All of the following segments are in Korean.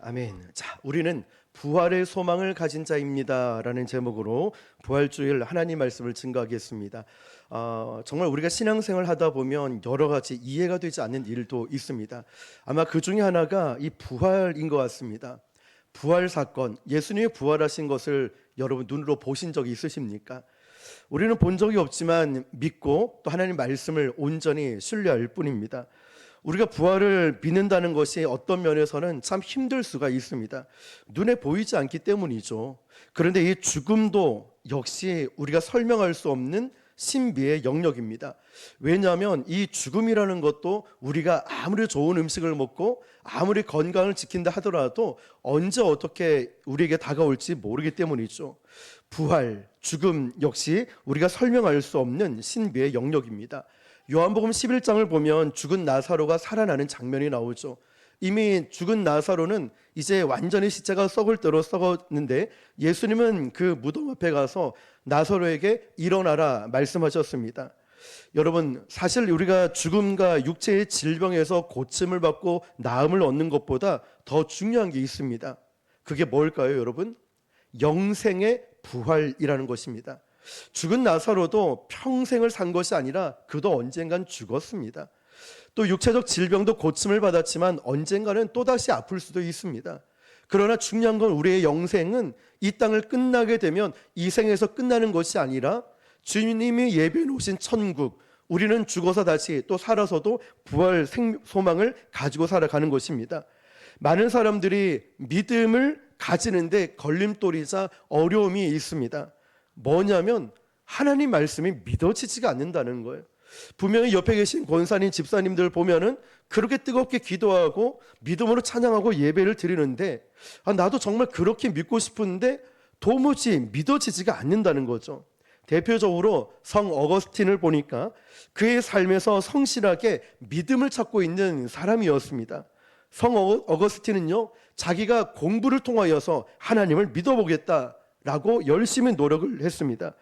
아멘. 자, 우리는 부활의 소망을 가진 자입니다라는 제목으로 부활주일 하나님 말씀을 증거하겠습니다. 정말 우리가 신앙생활 하다 보면 여러 가지 이해가 되지 않는 일도 있습니다. 아마 그 중에 하나가 이 부활인 것 같습니다. 부활 사건, 예수님이 부활하신 것을 여러분 눈으로 보신 적이 있으십니까? 우리는 본 적이 없지만 믿고 또 하나님 말씀을 온전히 신뢰할 뿐입니다. 우리가 부활을 믿는다는 것이 어떤 면에서는 참 힘들 수가 있습니다. 눈에 보이지 않기 때문이죠. 그런데 이 죽음도 역시 우리가 설명할 수 없는 신비의 영역입니다. 왜냐하면 이 죽음이라는 것도 우리가 아무리 좋은 음식을 먹고 아무리 건강을 지킨다 하더라도 언제 어떻게 우리에게 다가올지 모르기 때문이죠. 부활, 죽음 역시 우리가 설명할 수 없는 신비의 영역입니다. 요한복음 11장을 보면 죽은 나사로가 살아나는 장면이 나오죠. 이미 죽은 나사로는 이제 완전히 시체가 썩을 대로 썩었는데 예수님은 그 무덤 앞에 가서 나사로에게 일어나라 말씀하셨습니다. 여러분, 사실 우리가 죽음과 육체의 질병에서 고침을 받고 나음을 얻는 것보다 더 중요한 게 있습니다. 그게 뭘까요, 여러분? 영생의 부활이라는 것입니다. 죽은 나사로도 평생을 산 것이 아니라 그도 언젠간 죽었습니다. 또 육체적 질병도 고침을 받았지만 언젠가는 또다시 아플 수도 있습니다. 그러나 중요한 건 우리의 영생은 이 땅을 끝나게 되면 이 생에서 끝나는 것이 아니라 주님이 예비해 놓으신 천국, 우리는 죽어서 다시 또 살아서도 부활 소망을 가지고 살아가는 것입니다. 많은 사람들이 믿음을 가지는데 걸림돌이자 어려움이 있습니다. 뭐냐면 하나님 말씀이 믿어지지가 않는다는 거예요. 분명히 옆에 계신 권사님, 집사님들 보면은 그렇게 뜨겁게 기도하고 믿음으로 찬양하고 예배를 드리는데 나도 정말 그렇게 믿고 싶은데 도무지 믿어지지가 않는다는 거죠. 대표적으로 성 어거스틴을 보니까 그의 삶에서 성실하게 믿음을 찾고 있는 사람이었습니다. 성 어거스틴은요, 자기가 공부를 통하여서 하나님을 믿어보겠다라고 열심히 노력을 했습니다.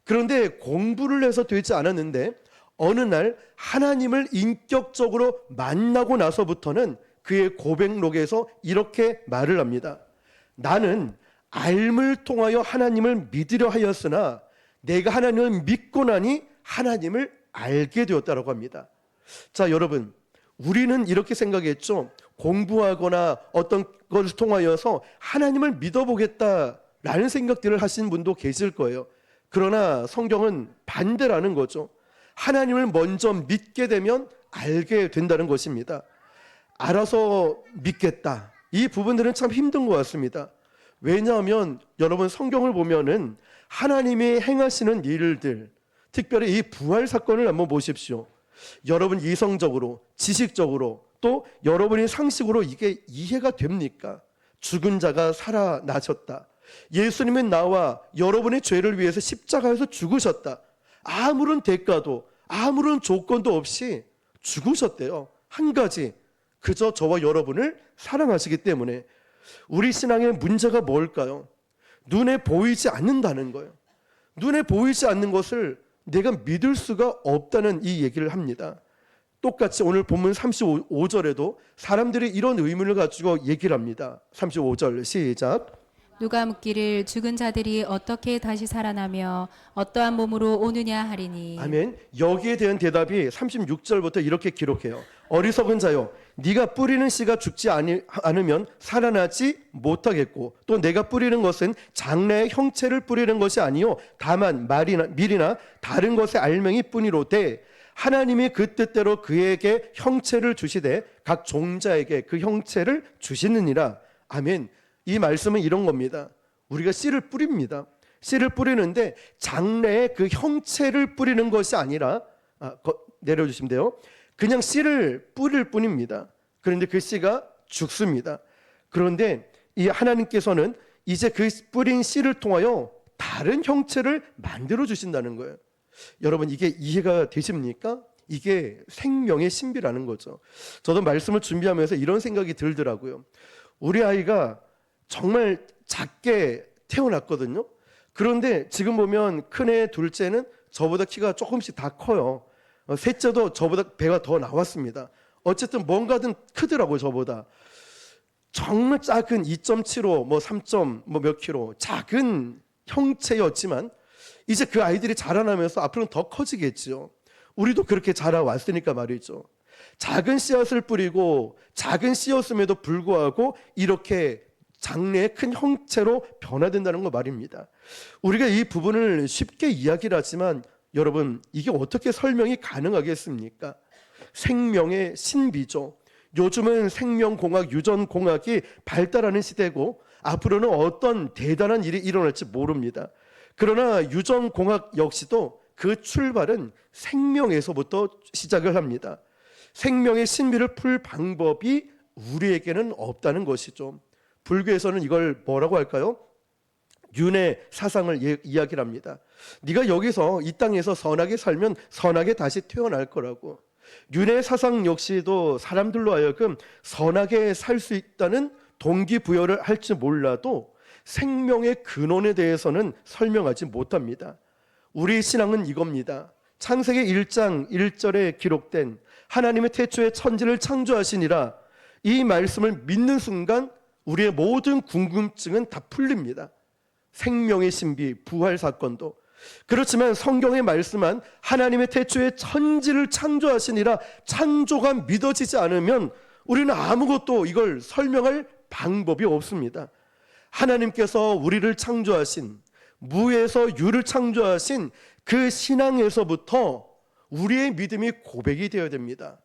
그런데 공부를 해서 되지 않았는데 어느 날 하나님을 인격적으로 만나고 나서부터는 그의 고백록에서 이렇게 말을 합니다. 나는 알을 통하여 하나님을 믿으려 하였으나 내가 하나님을 믿고 나니 하나님을 알게 되었다고 합니다. 자, 여러분, 우리는 이렇게 생각했죠. 공부하거나 어떤 것을 통하여서 하나님을 믿어보겠다라는 생각들을 하신 분도 계실 거예요. 그러나 성경은 반대라는 거죠. 하나님을 먼저 믿게 되면 알게 된다는 것입니다. 알아서 믿겠다. 이 부분들은 참 힘든 것 같습니다. 왜냐하면 여러분, 성경을 보면은 하나님이 행하시는 일들, 특별히 이 부활 사건을 한번 보십시오. 여러분 이성적으로, 지식적으로, 또 여러분의 상식으로 이게 이해가 됩니까? 죽은 자가 살아나셨다. 예수님은 나와 여러분의 죄를 위해서 십자가에서 죽으셨다. 아무런 대가도 아무런 조건도 없이 죽으셨대요. 한 가지, 그저 저와 여러분을 사랑하시기 때문에. 우리 신앙의 문제가 뭘까요? 눈에 보이지 않는다는 거예요. 눈에 보이지 않는 것을 내가 믿을 수가 없다는 이 얘기를 합니다. 똑같이 오늘 본문 35절에도 사람들이 이런 의문을 가지고 얘기를 합니다. 35절 시작. 누가 묻기를 죽은 자들이 어떻게 다시 살아나며 어떠한 몸으로 오느냐 하리니. 아멘. 여기에 대한 대답이 36절부터 이렇게 기록해요. 어리석은 자요, 네가 뿌리는 씨가 죽지 않으면 살아나지 못하겠고 또 내가 뿌리는 것은 장래의 형체를 뿌리는 것이 아니요 다만 밀이나 다른 것의 알맹이 뿐이로되 하나님이 그 뜻대로 그에게 형체를 주시되 각 종자에게 그 형체를 주시느니라. 아멘. 이 말씀은 이런 겁니다. 우리가 씨를 뿌립니다. 씨를 뿌리는데 장래에 그 형체를 뿌리는 것이 아니라 내려주시면 돼요. 그냥 씨를 뿌릴 뿐입니다. 그런데 그 씨가 죽습니다. 그런데 이 하나님께서는 이제 그 뿌린 씨를 통하여 다른 형체를 만들어 주신다는 거예요. 여러분, 이게 이해가 되십니까? 이게 생명의 신비라는 거죠. 저도 말씀을 준비하면서 이런 생각이 들더라고요. 우리 아이가 정말 작게 태어났거든요. 그런데 지금 보면 큰애, 둘째는 저보다 키가 조금씩 다 커요. 셋째도 저보다 배가 더 나왔습니다. 어쨌든 뭔가든 크더라고요, 저보다. 정말 작은 2.75, 뭐 3점 뭐 몇 킬로 작은 형체였지만 이제 그 아이들이 자라나면서 앞으로는 더 커지겠죠. 우리도 그렇게 자라왔으니까 말이죠. 작은 씨앗을 뿌리고 작은 씨였음에도 불구하고 이렇게 장래의 큰 형체로 변화된다는 거 말입니다. 우리가 이 부분을 쉽게 이야기를 하지만 여러분, 이게 어떻게 설명이 가능하겠습니까? 생명의 신비죠. 요즘은 생명공학, 유전공학이 발달하는 시대고 앞으로는 어떤 대단한 일이 일어날지 모릅니다. 그러나 유전공학 역시도 그 출발은 생명에서부터 시작을 합니다. 생명의 신비를 풀 방법이 우리에게는 없다는 것이죠. 불교에서는 이걸 뭐라고 할까요? 윤회 사상을 이야기를 합니다. 네가 여기서 이 땅에서 선하게 살면 선하게 다시 태어날 거라고. 윤회 사상 역시도 사람들로 하여금 선하게 살 수 있다는 동기부여를 할지 몰라도 생명의 근원에 대해서는 설명하지 못합니다. 우리 신앙은 이겁니다. 창세기 1장 1절에 기록된 하나님의 태초에 천지를 창조하시니라, 이 말씀을 믿는 순간 우리의 모든 궁금증은 다 풀립니다. 생명의 신비, 부활 사건도. 그렇지만 성경에 말씀한 하나님의 태초에 천지를 창조하시니라 창조가 믿어지지 않으면 우리는 아무것도 이걸 설명할 방법이 없습니다. 하나님께서 우리를 창조하신, 무에서 유를 창조하신 그 신앙에서부터 우리의 믿음이 고백이 되어야 됩니다.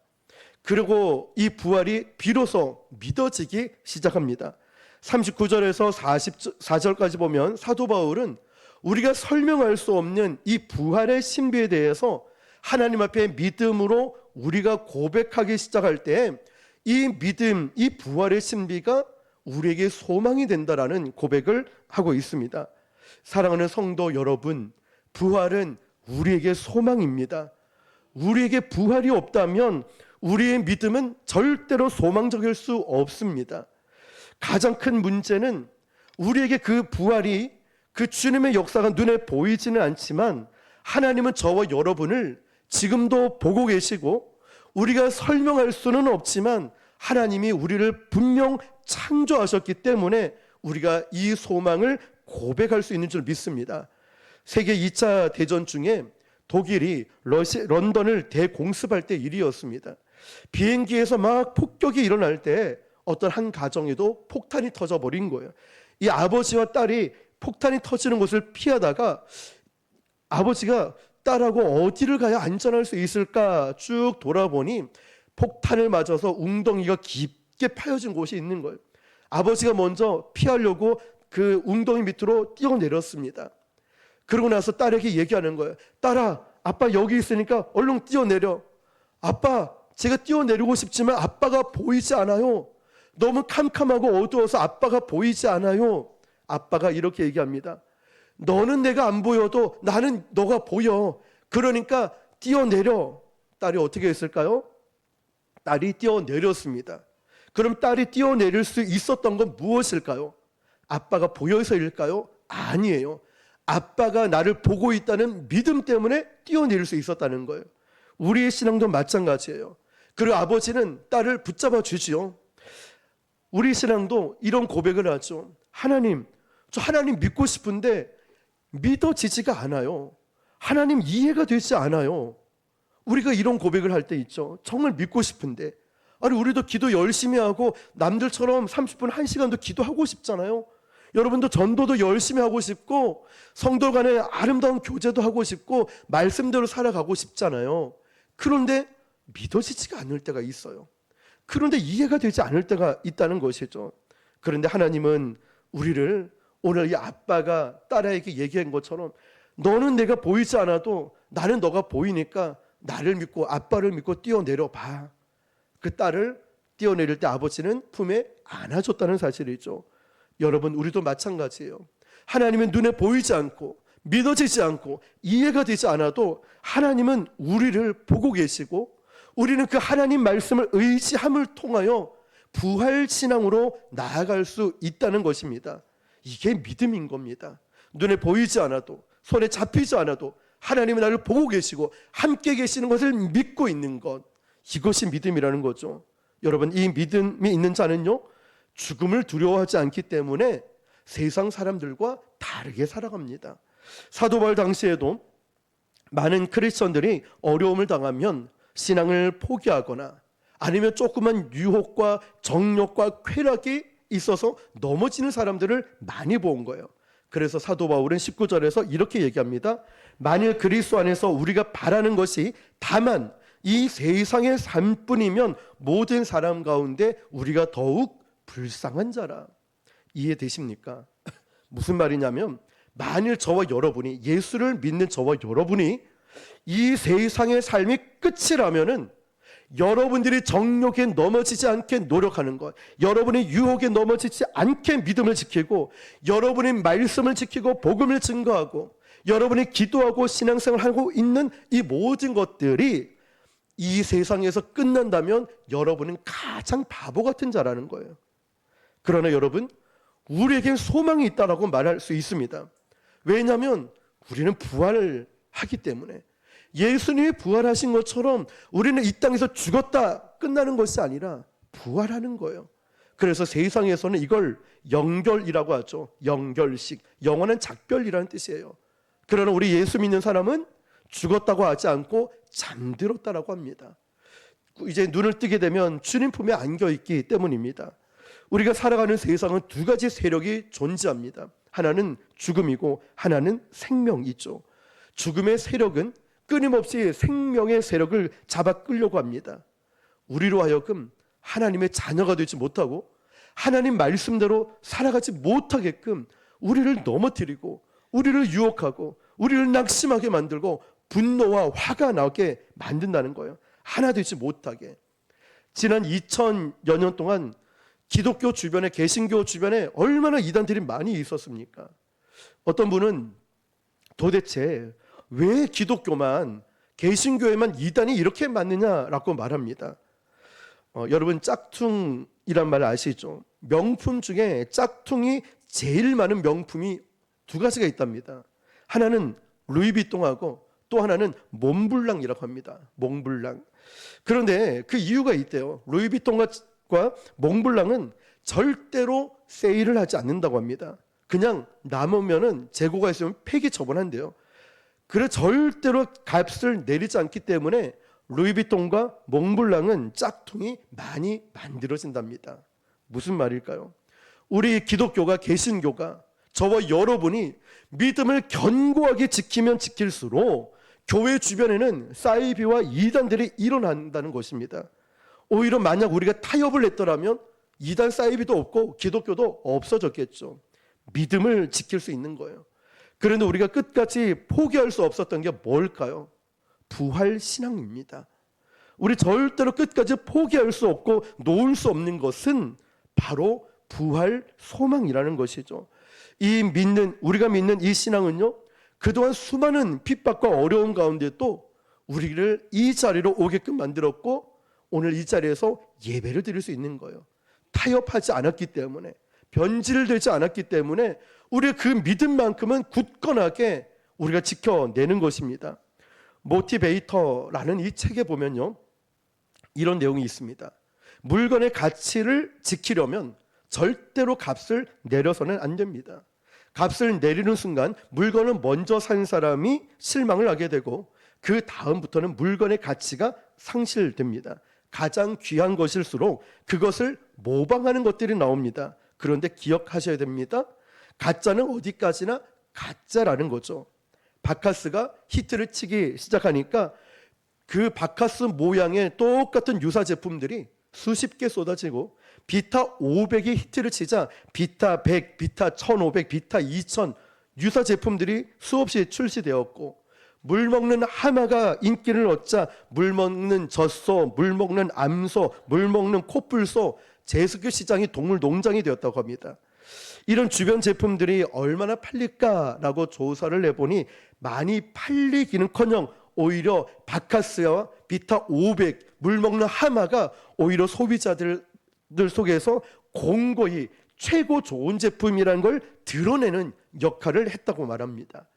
그리고 이 부활이 비로소 믿어지기 시작합니다. 39절에서 44절까지 보면 사도 바울은 우리가 설명할 수 없는 이 부활의 신비에 대해서 하나님 앞에 믿음으로 우리가 고백하기 시작할 때 이 믿음, 이 부활의 신비가 우리에게 소망이 된다라는 고백을 하고 있습니다. 사랑하는 성도 여러분, 부활은 우리에게 소망입니다. 우리에게 부활이 없다면 우리의 믿음은 절대로 소망적일 수 없습니다. 가장 큰 문제는 우리에게 그 부활이, 그 주님의 역사가 눈에 보이지는 않지만 하나님은 저와 여러분을 지금도 보고 계시고 우리가 설명할 수는 없지만 하나님이 우리를 분명 창조하셨기 때문에 우리가 이 소망을 고백할 수 있는 줄 믿습니다. 세계 2차 대전 중에 독일이 런던을 대공습할 때 일이었습니다. 비행기에서 막 폭격이 일어날 때 어떤 한 가정에도 폭탄이 터져버린 거예요. 이 아버지와 딸이 폭탄이 터지는 곳을 피하다가 아버지가 딸하고 어디를 가야 안전할 수 있을까 쭉 돌아보니 폭탄을 맞아서 웅덩이가 깊게 파여진 곳이 있는 거예요. 아버지가 먼저 피하려고 그 웅덩이 밑으로 뛰어내렸습니다. 그러고 나서 딸에게 얘기하는 거예요. 딸아, 아빠 여기 있으니까 얼른 뛰어내려. 아빠, 제가 뛰어내리고 싶지만 아빠가 보이지 않아요. 너무 캄캄하고 어두워서 아빠가 보이지 않아요. 아빠가 이렇게 얘기합니다. 너는 내가 안 보여도 나는 너가 보여. 그러니까 뛰어내려. 딸이 어떻게 했을까요? 딸이 뛰어내렸습니다. 그럼 딸이 뛰어내릴 수 있었던 건 무엇일까요? 아빠가 보여서일까요? 아니에요. 아빠가 나를 보고 있다는 믿음 때문에 뛰어내릴 수 있었다는 거예요. 우리의 신앙도 마찬가지예요. 그리고 아버지는 딸을 붙잡아 주지요. 우리 신앙도 이런 고백을 하죠. 하나님, 저 하나님 믿고 싶은데 믿어지지가 않아요. 하나님 이해가 되지 않아요. 우리가 이런 고백을 할 때 있죠. 정말 믿고 싶은데. 아니, 우리도 기도 열심히 하고 남들처럼 30분, 1시간도 기도하고 싶잖아요. 여러분도 전도도 열심히 하고 싶고 성도 간에 아름다운 교제도 하고 싶고 말씀대로 살아가고 싶잖아요. 그런데 믿어지지가 않을 때가 있어요. 그런데 이해가 되지 않을 때가 있다는 것이죠. 그런데 하나님은 우리를 오늘 이 아빠가 딸에게 얘기한 것처럼 너는 내가 보이지 않아도 나는 너가 보이니까 나를 믿고 아빠를 믿고 뛰어내려 봐. 그 딸을 뛰어내릴 때 아버지는 품에 안아줬다는 사실이죠. 여러분, 우리도 마찬가지예요. 하나님은 눈에 보이지 않고 믿어지지 않고 이해가 되지 않아도 하나님은 우리를 보고 계시고 우리는 그 하나님 말씀을 의지함을 통하여 부활신앙으로 나아갈 수 있다는 것입니다. 이게 믿음인 겁니다. 눈에 보이지 않아도 손에 잡히지 않아도 하나님은 나를 보고 계시고 함께 계시는 것을 믿고 있는 것, 이것이 믿음이라는 거죠. 여러분, 이 믿음이 있는 자는요 죽음을 두려워하지 않기 때문에 세상 사람들과 다르게 살아갑니다. 사도 바울 당시에도 많은 크리스천들이 어려움을 당하면 신앙을 포기하거나 아니면 조그만 유혹과 정욕과 쾌락이 있어서 넘어지는 사람들을 많이 본 거예요. 그래서 사도 바울은 19절에서 이렇게 얘기합니다. 만일 그리스도 안에서 우리가 바라는 것이 다만 이 세상의 삶뿐이면 모든 사람 가운데 우리가 더욱 불쌍한 자라. 이해되십니까? 무슨 말이냐면 만일 저와 여러분이, 예수를 믿는 저와 여러분이 이 세상의 삶이 끝이라면은 여러분들이 정욕에 넘어지지 않게 노력하는 것, 여러분의 유혹에 넘어지지 않게 믿음을 지키고, 여러분의 말씀을 지키고 복음을 증거하고, 여러분이 기도하고 신앙생활하고 있는 이 모든 것들이 이 세상에서 끝난다면 여러분은 가장 바보 같은 자라는 거예요. 그러나 여러분, 우리에겐 소망이 있다라고 말할 수 있습니다. 왜냐하면 우리는 부활을 하기 때문에, 예수님이 부활하신 것처럼 우리는 이 땅에서 죽었다 끝나는 것이 아니라 부활하는 거예요. 그래서 세상에서는 이걸 영결이라고 하죠. 영결식, 영원한 작별이라는 뜻이에요. 그러나 우리 예수 믿는 사람은 죽었다고 하지 않고 잠들었다라고 합니다. 이제 눈을 뜨게 되면 주님 품에 안겨있기 때문입니다. 우리가 살아가는 세상은 두 가지 세력이 존재합니다. 하나는 죽음이고 하나는 생명이죠. 죽음의 세력은 끊임없이 생명의 세력을 잡아 끌려고 합니다. 우리로 하여금 하나님의 자녀가 되지 못하고 하나님 말씀대로 살아가지 못하게끔 우리를 넘어뜨리고 우리를 유혹하고 우리를 낙심하게 만들고 분노와 화가 나게 만든다는 거예요. 하나 되지 못하게. 지난 2000여 년 동안 기독교 주변에, 개신교 주변에 얼마나 이단들이 많이 있었습니까? 어떤 분은 도대체 왜 기독교만, 개신교에만 이단이 이렇게 많느냐라고 말합니다. 여러분, 짝퉁이란 말 아시죠? 명품 중에 짝퉁이 제일 많은 명품이 두 가지가 있답니다. 하나는 루이비통하고 또 하나는 몽블랑이라고 합니다. 몽블랑. 그런데 그 이유가 있대요. 루이비통과 몽블랑은 절대로 세일을 하지 않는다고 합니다. 그냥 남으면은 재고가 있으면 폐기 처분한대요. 그래 절대로 값을 내리지 않기 때문에 루이비통과 몽블랑은 짝퉁이 많이 만들어진답니다. 무슨 말일까요? 우리 기독교가, 개신교가, 저와 여러분이 믿음을 견고하게 지키면 지킬수록 교회 주변에는 사이비와 이단들이 일어난다는 것입니다. 오히려 만약 우리가 타협을 했더라면 이단 사이비도 없고 기독교도 없어졌겠죠. 믿음을 지킬 수 있는 거예요. 그런데 우리가 끝까지 포기할 수 없었던 게 뭘까요? 부활 신앙입니다. 우리 절대로 끝까지 포기할 수 없고 놓을 수 없는 것은 바로 부활 소망이라는 것이죠. 우리가 믿는 이 신앙은요, 그동안 수많은 핍박과 어려움 가운데도 우리를 이 자리로 오게끔 만들었고 오늘 이 자리에서 예배를 드릴 수 있는 거예요. 타협하지 않았기 때문에, 변질되지 않았기 때문에 우리의 그 믿음만큼은 굳건하게 우리가 지켜내는 것입니다. 모티베이터라는 이 책에 보면요, 이런 내용이 있습니다. 물건의 가치를 지키려면 절대로 값을 내려서는 안 됩니다. 값을 내리는 순간 물건을 먼저 산 사람이 실망을 하게 되고 그 다음부터는 물건의 가치가 상실됩니다. 가장 귀한 것일수록 그것을 모방하는 것들이 나옵니다. 그런데 기억하셔야 됩니다. 가짜는 어디까지나 가짜라는 거죠. 바카스가 히트를 치기 시작하니까 그 바카스 모양의 똑같은 유사 제품들이 수십 개 쏟아지고 비타 500이 히트를 치자 비타 100, 비타 1500, 비타 2000 유사 제품들이 수없이 출시되었고, 물 먹는 하마가 인기를 얻자 물 먹는 젖소, 물 먹는 암소, 물 먹는 코뿔소, 제습기 시장이 동물 농장이 되었다고 합니다. 이런 주변 제품들이 얼마나 팔릴까라고 조사를 해보니 많이 팔리기는커녕 오히려 바카스와 비타 500, 물 먹는 하마가 오히려 소비자들 속에서 공고히 최고 좋은 제품이라는 걸 드러내는 역할을 했다고 말합니다.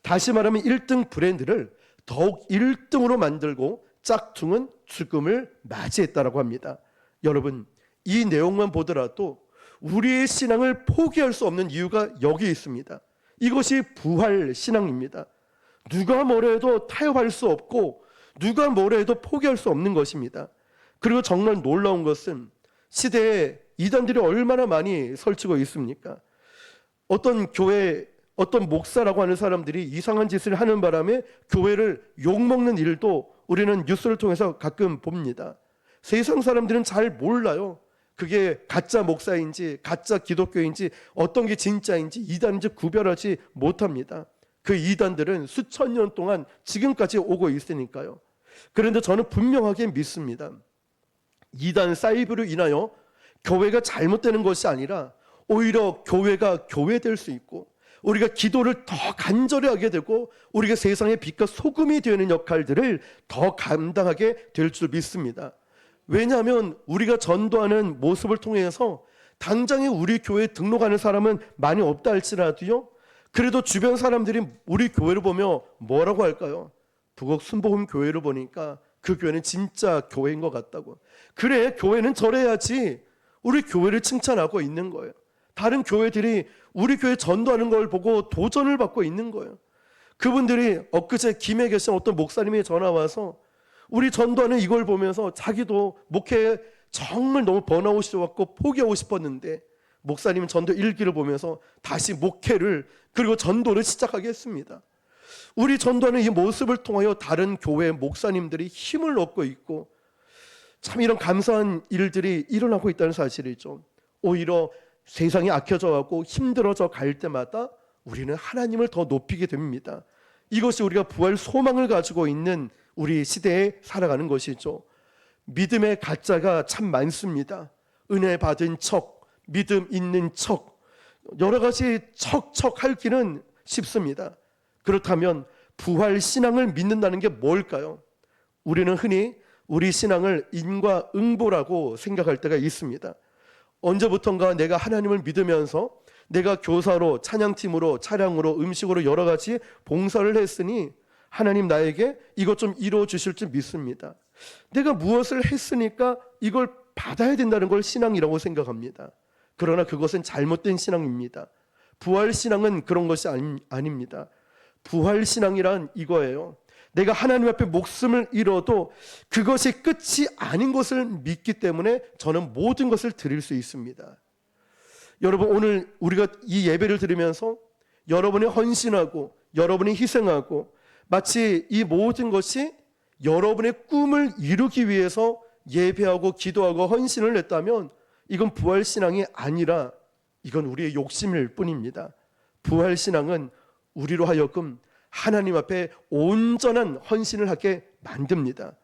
다시 말하면 1등 브랜드를 더욱 1등으로 만들고 짝퉁은 죽음을 맞이했다고 합니다. 여러분, 이 내용만 보더라도 우리의 신앙을 포기할 수 없는 이유가 여기 있습니다. 이것이 부활 신앙입니다. 누가 뭐래도 타협할 수 없고 누가 뭐래도 포기할 수 없는 것입니다. 그리고 정말 놀라운 것은 시대에 이단들이 얼마나 많이 설치고 있습니까? 어떤 교회, 어떤 목사라고 하는 사람들이 이상한 짓을 하는 바람에 교회를 욕먹는 일도 우리는 뉴스를 통해서 가끔 봅니다. 세상 사람들은 잘 몰라요. 그게 가짜 목사인지 가짜 기독교인지 어떤 게 진짜인지 이단인지 구별하지 못합니다. 그 이단들은 수천 년 동안 지금까지 오고 있으니까요. 그런데 저는 분명하게 믿습니다. 이단 사이브로 인하여 교회가 잘못되는 것이 아니라 오히려 교회가 교회될 수 있고 우리가 기도를 더 간절히 하게 되고 우리가 세상의 빛과 소금이 되는 역할들을 더 감당하게 될 줄 믿습니다. 왜냐하면 우리가 전도하는 모습을 통해서 당장에 우리 교회에 등록하는 사람은 많이 없다 할지라도요, 그래도 주변 사람들이 우리 교회를 보며 뭐라고 할까요? 북옥 순복음 교회를 보니까 그 교회는 진짜 교회인 것 같다고. 그래, 교회는 저래야지. 우리 교회를 칭찬하고 있는 거예요. 다른 교회들이 우리 교회 전도하는 걸 보고 도전을 받고 있는 거예요. 그분들이 엊그제 김해 계신 어떤 목사님이 전화 와서 우리 전도하는 이걸 보면서 자기도 목회에 정말 너무 번아웃이 왔고 포기하고 싶었는데 목사님 전도 일기를 보면서 다시 목회를 그리고 전도를 시작하게 했습니다. 우리 전도하는 이 모습을 통하여 다른 교회 목사님들이 힘을 얻고 있고 참 이런 감사한 일들이 일어나고 있다는 사실이죠. 오히려 세상이 악해져 가고 힘들어져 갈 때마다 우리는 하나님을 더 높이게 됩니다. 이것이 우리가 부활 소망을 가지고 있는 우리 시대에 살아가는 것이죠. 믿음의 가짜가 참 많습니다. 은혜 받은 척, 믿음 있는 척, 여러 가지 척척 하기는 쉽습니다. 그렇다면 부활 신앙을 믿는다는 게 뭘까요? 우리는 흔히 우리 신앙을 인과응보라고 생각할 때가 있습니다. 언제부턴가 내가 하나님을 믿으면서 내가 교사로, 찬양팀으로, 차량으로, 음식으로 여러 가지 봉사를 했으니 하나님 나에게 이것 좀 이루어 주실 줄 믿습니다. 내가 무엇을 했으니까 이걸 받아야 된다는 걸 신앙이라고 생각합니다. 그러나 그것은 잘못된 신앙입니다. 부활 신앙은 그런 것이 아닙니다. 부활 신앙이란 이거예요. 내가 하나님 앞에 목숨을 잃어도 그것이 끝이 아닌 것을 믿기 때문에 저는 모든 것을 드릴 수 있습니다. 여러분, 오늘 우리가 이 예배를 드리면서 여러분이 헌신하고 여러분이 희생하고 마치 이 모든 것이 여러분의 꿈을 이루기 위해서 예배하고 기도하고 헌신을 했다면 이건 부활신앙이 아니라 이건 우리의 욕심일 뿐입니다. 부활신앙은 우리로 하여금 하나님 앞에 온전한 헌신을 하게 만듭니다.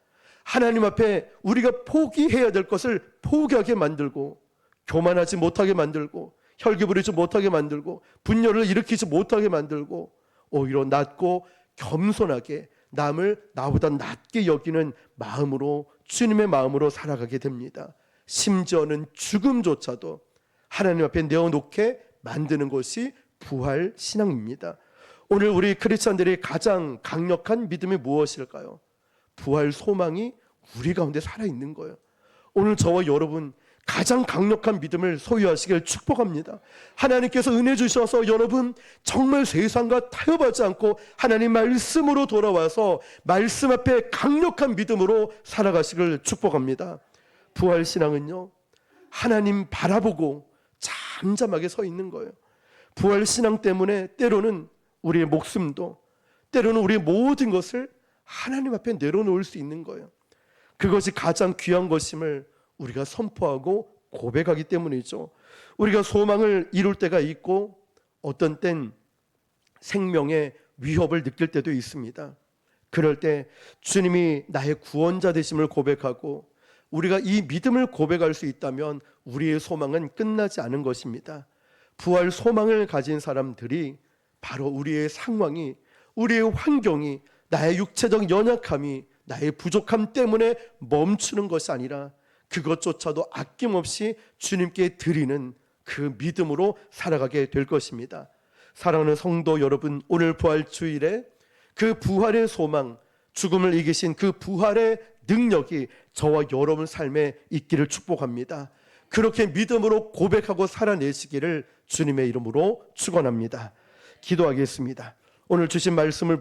하나님 앞에 우리가 포기해야 될 것을 포기하게 만들고 교만하지 못하게 만들고 혈기 부리지 못하게 만들고 분열을 일으키지 못하게 만들고 오히려 낮고 겸손하게 남을 나보다 낮게 여기는 마음으로 주님의 마음으로 살아가게 됩니다. 심지어는 죽음조차도 하나님 앞에 내어놓게 만드는 것이 부활 신앙입니다. 오늘 우리 크리스찬들이 가장 강력한 믿음이 무엇일까요? 부활 소망이 우리 가운데 살아있는 거예요. 오늘 저와 여러분 가장 강력한 믿음을 소유하시길 축복합니다. 하나님께서 은혜 주셔서 여러분 정말 세상과 타협하지 않고 하나님 말씀으로 돌아와서 말씀 앞에 강력한 믿음으로 살아가시길 축복합니다. 부활신앙은요, 하나님 바라보고 잠잠하게 서 있는 거예요. 부활신앙 때문에 때로는 우리의 목숨도, 때로는 우리의 모든 것을 하나님 앞에 내려놓을 수 있는 거예요. 그것이 가장 귀한 것임을 우리가 선포하고 고백하기 때문이죠. 우리가 소망을 이룰 때가 있고 어떤 땐 생명의 위협을 느낄 때도 있습니다. 그럴 때 주님이 나의 구원자 되심을 고백하고 우리가 이 믿음을 고백할 수 있다면 우리의 소망은 끝나지 않은 것입니다. 부활 소망을 가진 사람들이 바로 우리의 상황이, 우리의 환경이, 나의 육체적 연약함이, 나의 부족함 때문에 멈추는 것이 아니라 그것조차도 아낌없이 주님께 드리는 그 믿음으로 살아가게 될 것입니다. 사랑하는 성도 여러분, 오늘 부활주일에 그 부활의 소망, 죽음을 이기신 그 부활의 능력이 저와 여러분 삶에 있기를 축복합니다. 그렇게 믿음으로 고백하고 살아내시기를 주님의 이름으로 축원합니다. 기도하겠습니다. 오늘 주신 말씀을